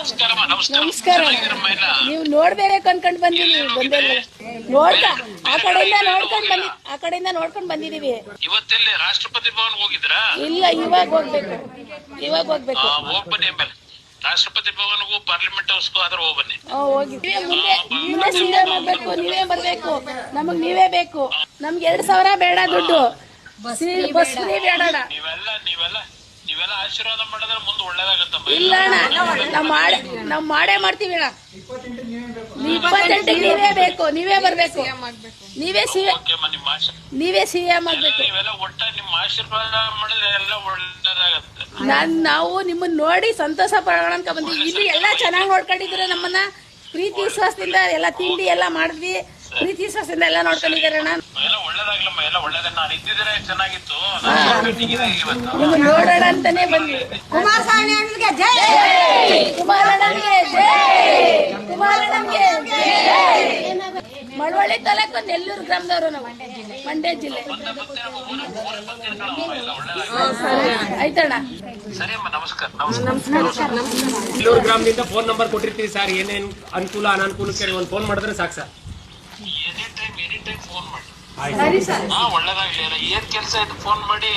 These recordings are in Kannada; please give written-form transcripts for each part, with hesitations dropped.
ನಮಸ್ಕಾರಮ್ಮ, ನಮಸ್ಕಾರ. ನಮಸ್ಕಾರ. ಚೆನ್ನಾಗಿದ್ದೀರಮ್ಮ ಎಲ್ಲ? ನೀವು ನೋಡ್ಬೇಕು ಅನ್ಕೊಂಡ್ ಬಂದಿವಿ, ಬಂದಿಲ್ಲ. ನೋಡ್ಕ ಆ ಕಡೆಯಿಂದ ನೋಡ್ಕೊಂಡ್ ಬಂದಿದೀವಿ. ಇವತ್ತೆಲ್ಲಿ ರಾಷ್ಟ್ರಪತಿ ಭವನ್ ಹೋಗಿದ್ರಾ? ಇಲ್ಲ, ಇವಾಗ ಹೋಗ್ಬೇಕು. ಹೋಗ್ ಬನ್ನಿ ಆಮೇಲೆ. ರಾಷ್ಟ್ರಪತಿ ಭವನ್ಗೂ ಪಾರ್ಲಿಮೆಂಟ್ ಹೌಸ್ಗೂ ಆದ್ರೆ ಹೋಗ್ ಬನ್ನಿ. ಹೋಗಿದ್ವಿ. ಮುಂದೆ ಸಿಎಂ ಆಗ್ಬೇಕು, ನೀವೇ ಬರ್ಬೇಕು. ನಮಗ್ ನೀವೇ ಬೇಕು. ನಮ್ಗೆ 2,000 ಬೇಡ ದುಡ್ಡು, ಬಸ್ ಫ್ರೀ ಬೇಡ. ನೀವೆಲ್ಲ ಆಶೀರ್ವಾದ ಮಾಡಿದ್ರೆ ಮುಂದೆ ಒಳ್ಳೇದಾಗತ್ತಮ್ಮ. ಇಲ್ಲ ಅಣ್ಣ, ನಾವ್ ಮಾಡೇ ಮಾಡ್ತೀವಿ ಅಣ್ಣ. 28 ನೀವೇ ಬೇಕು, ನೀವೇ ಬರ್ಬೇಕು. ನೀವೇ ಸಿಎಂ ಆಗ್ಬೇಕು. ನೀವೆಲ್ಲ ಒಟ್ಟ ನಿಮ್ಮ ಆಶೀರ್ವಾದ ಮಾಡಿದ್ರೆ ಎಲ್ಲ ಒಳ್ಳೇದಾಗತ್ತೆ. ನಾವು ನಿಮ್ಮನ್ನ ನೋಡಿ ಸಂತೋಷ ಪಡೋಣ ಅಂತ ಬಂದಿವಿ. ಇಲ್ಲಿ ಎಲ್ಲ ಚೆನ್ನಾಗಿ ನೋಡ್ಕೊಂಡಿದ್ರೆ ನಮ್ಮನ್ನ ಪ್ರೀತಿ ವಿಶ್ವಾಸದಿಂದ ಎಲ್ಲ ತಿಂಡಿ ಎಲ್ಲ ಮಾಡಿದ್ವಿ. ಪ್ರೀತಿ ವಿಶ್ವಾಸದಿಂದ ಎಲ್ಲ ನೋಡ್ಕೊಂಡಿದ್ದಾರೆ ಅಣ್ಣ. ಎಲ್ಲ ಒಳ್ಳೇದಾಗ್ಲಮ್ಮ, ಎಲ್ಲ ಒಳ್ಳೇದ. ನಾನು ಇದ್ದಿದ್ರೆ ಚೆನ್ನಾಗಿತ್ತು. ನಿಮ್ಮನ್ನ ನೋಡೋಣ ಅಂತಾನೆ ಬಂದ್ವಿ. ಕುಮಾರಸ್ವಾಮಿ ಜೈ, ಕುಮಾರಣ್ಣನಿಗೆ ಜೈ, ಕುಮಾರಣ್ಣನಿಗೆ ಜೈ. ಮಳವಳ್ಳಿ ತಾಲೂಕು ನೆಲ್ಲೂರು ಗ್ರಾಮದವರು ನಾವು, ಮಂಡ್ಯ ಜಿಲ್ಲೆ. ಆಯ್ತಣ್ಣ. ಸರಿ ಅಮ್ಮ, ನಮಸ್ಕಾರ. ನೆಲ್ಲೂರು ಗ್ರಾಮದಿಂದ ಫೋನ್ ನಂಬರ್ ಕೊಟ್ಟಿರ್ತೀವಿ ಸರ್. ಏನೇನು ಅನುಕೂಲ ಅನಾನುಕೂಲಕ್ಕೆ ಒಂದು ಫೋನ್ ಮಾಡಿದ್ರೆ ಸಾಕು ಸರ್. ಎನಿ ಟೈಮ್ ಫೋನ್ ಮಾಡಿ. ಒಳ್ಳೇದಾಗ್ಲಿ. ಅಲ್ಲ ಏನ್ ಕೆಲಸ ಆಯ್ತು ಫೋನ್ ಮಾಡಿ.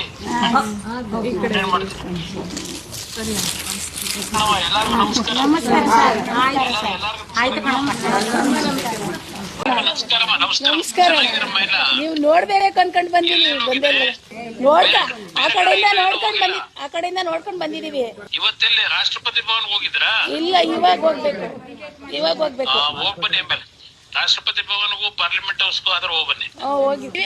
ಎಲ್ಲಾರ್ಗು ನಮಸ್ಕಾರ. ನಮಸ್ಕಾರಮ್ಮ, ನಮಸ್ಕಾರ. ನಮಸ್ಕಾರ. ಚೆನ್ನಾಗಿದ್ದೀರಮ್ಮ ಎಲ್ಲ? ನೀವು ನೋಡ್ಬೇಕು ಅನ್ಕೊಂಡ್ ಬಂದಿವಿ, ಬಂದಿಲ್ಲ. ನೋಡ್ಕ ಆ ಕಡೆಯಿಂದ ನೋಡ್ಕೊಂಡ್ ಬಂದಿದೀವಿ. ಇವತ್ತೆಲ್ಲಿ ರಾಷ್ಟ್ರಪತಿ ಭವನ್ ಹೋಗಿದ್ರಾ? ಇಲ್ಲ, ಇವಾಗ ಹೋಗ್ಬೇಕು. ಹೋಗ್ ಬನ್ನಿ ಆಮೇಲೆ. ರಾಷ್ಟ್ರಪತಿ ಭವನ್ಗೂ ಪಾರ್ಲಿಮೆಂಟ್ ಹೌಸ್ಗೂ ಆದ್ರೆ ಹೋಗ್ ಬನ್ನಿ. ಹೋಗಿದ್ವಿ.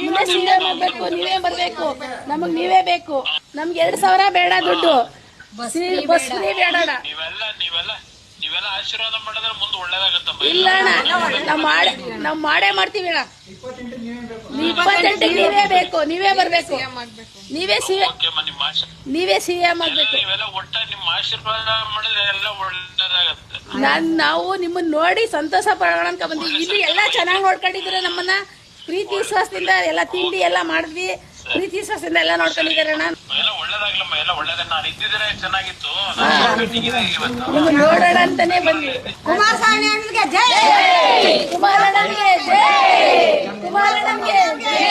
ಮುಂದೆ ಸಿಎಂ ಆಗ್ಬೇಕು, ನೀವೇ ಬರ್ಬೇಕು. ನಮಗ್ ನೀವೇ ಬೇಕು. ನಮ್ಗೆ 2,000 ಬೇಡ ದುಡ್ಡು, ಬಸ್ ಫ್ರೀ ಬೇಡ. ನೀವೆಲ್ಲ ಆಶೀರ್ವಾದ ಮಾಡಿದ್ರೆ ಮುಂದೆ ಒಳ್ಳೇದಾಗತ್ತಮ್ಮ. ಇಲ್ಲ ಅಣ್ಣ, ನಾವ್ ಮಾಡೇ ಮಾಡ್ತೀವಿ ಅಣ್ಣ. 28 ನೀವೇ ಬೇಕು, ನೀವೇ ಬರ್ಬೇಕು. ನೀವೇ ಸಿಎಂ ಆಗ್ಬೇಕು. ನೀವೆಲ್ಲ ಒಟ್ಟ ನಿಮ್ಮ ಆಶೀರ್ವಾದ ಮಾಡಿದ್ರೆ ಎಲ್ಲ ಒಳ್ಳೇದಾಗತ್ತೆ. ನಾವು ನಿಮ್ಮನ್ನ ನೋಡಿ ಸಂತೋಷ ಪಡೋಣ ಅಂತ ಬಂದ್ವಿ. ಇಲ್ಲಿ ಎಲ್ಲ ಚೆನ್ನಾಗಿ ನೋಡ್ಕೊಂಡಿದ್ರೆ ನಮ್ಮನ್ನ ಪ್ರೀತಿ ವಿಶ್ವಾಸದಿಂದ ಎಲ್ಲ ತಿಂಡಿ ಎಲ್ಲ ಮಾಡಿದ್ವಿ. ಪ್ರೀತಿ ವಿಶ್ವಾಸದಿಂದ ಎಲ್ಲ ನೋಡ್ಕೊಂಡಿದ್ದಾರೆ ಅಣ್ಣ. ಎಲ್ಲ ಒಳ್ಳೇದಾಗ್ಲಮ್ಮ, ಎಲ್ಲ ಒಳ್ಳೇದ. ನಾನು ಇದ್ದಿದ್ರೆ ಚೆನ್ನಾಗಿತ್ತು. ನಿಮ್ಮನ್ನ ನೋಡೋಣ ಅಂತಾನೆ ಬಂದ್ವಿ. ಕುಮಾರಸ್ವಾಮಿ ಜೈ, ಕುಮಾರಣ್ಣನಿಗೆ ಜೈ, ಕುಮಾರಣ್ಣನಿಗೆ ಜೈ.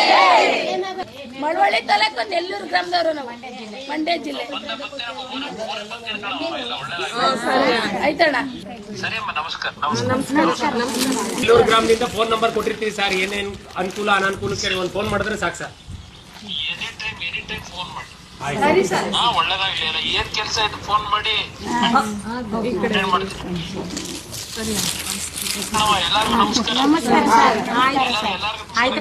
ಮಳವಳ್ಳಿ ತಾಲೂಕು ನೆಲ್ಲೂರು ಗ್ರಾಮದವರು ನಾವು, ಮಂಡ್ಯ ಜಿಲ್ಲೆ. ಆಯ್ತಣ್ಣ. ಸರಿ ಅಮ್ಮ, ನಮಸ್ಕಾರ. ನೆಲ್ಲೂರು ಗ್ರಾಮದಿಂದ ಫೋನ್ ನಂಬರ್ ಕೊಟ್ಟಿರ್ತೀವಿ ಸರ್. ಏನೇನು ಅನುಕೂಲ ಅನಾನುಕೂಲಕ್ಕೆ ಒಂದು ಫೋನ್ ಮಾಡಿದ್ರೆ ಸಾಕು ಸರ್. ಎನಿ ಟೈಮ್ ಫೋನ್ ಮಾಡಿ. ಒಳ್ಳೇದಾಗ್ಲಿ. ಅಲ್ಲ ಏನ್ ಕೆಲಸ ಆಯ್ತು ಫೋನ್ ಮಾಡಿ. ಎಲ್ಲಾರ್ಗು ನಮಸ್ಕಾರ. ಆಯ್ತು.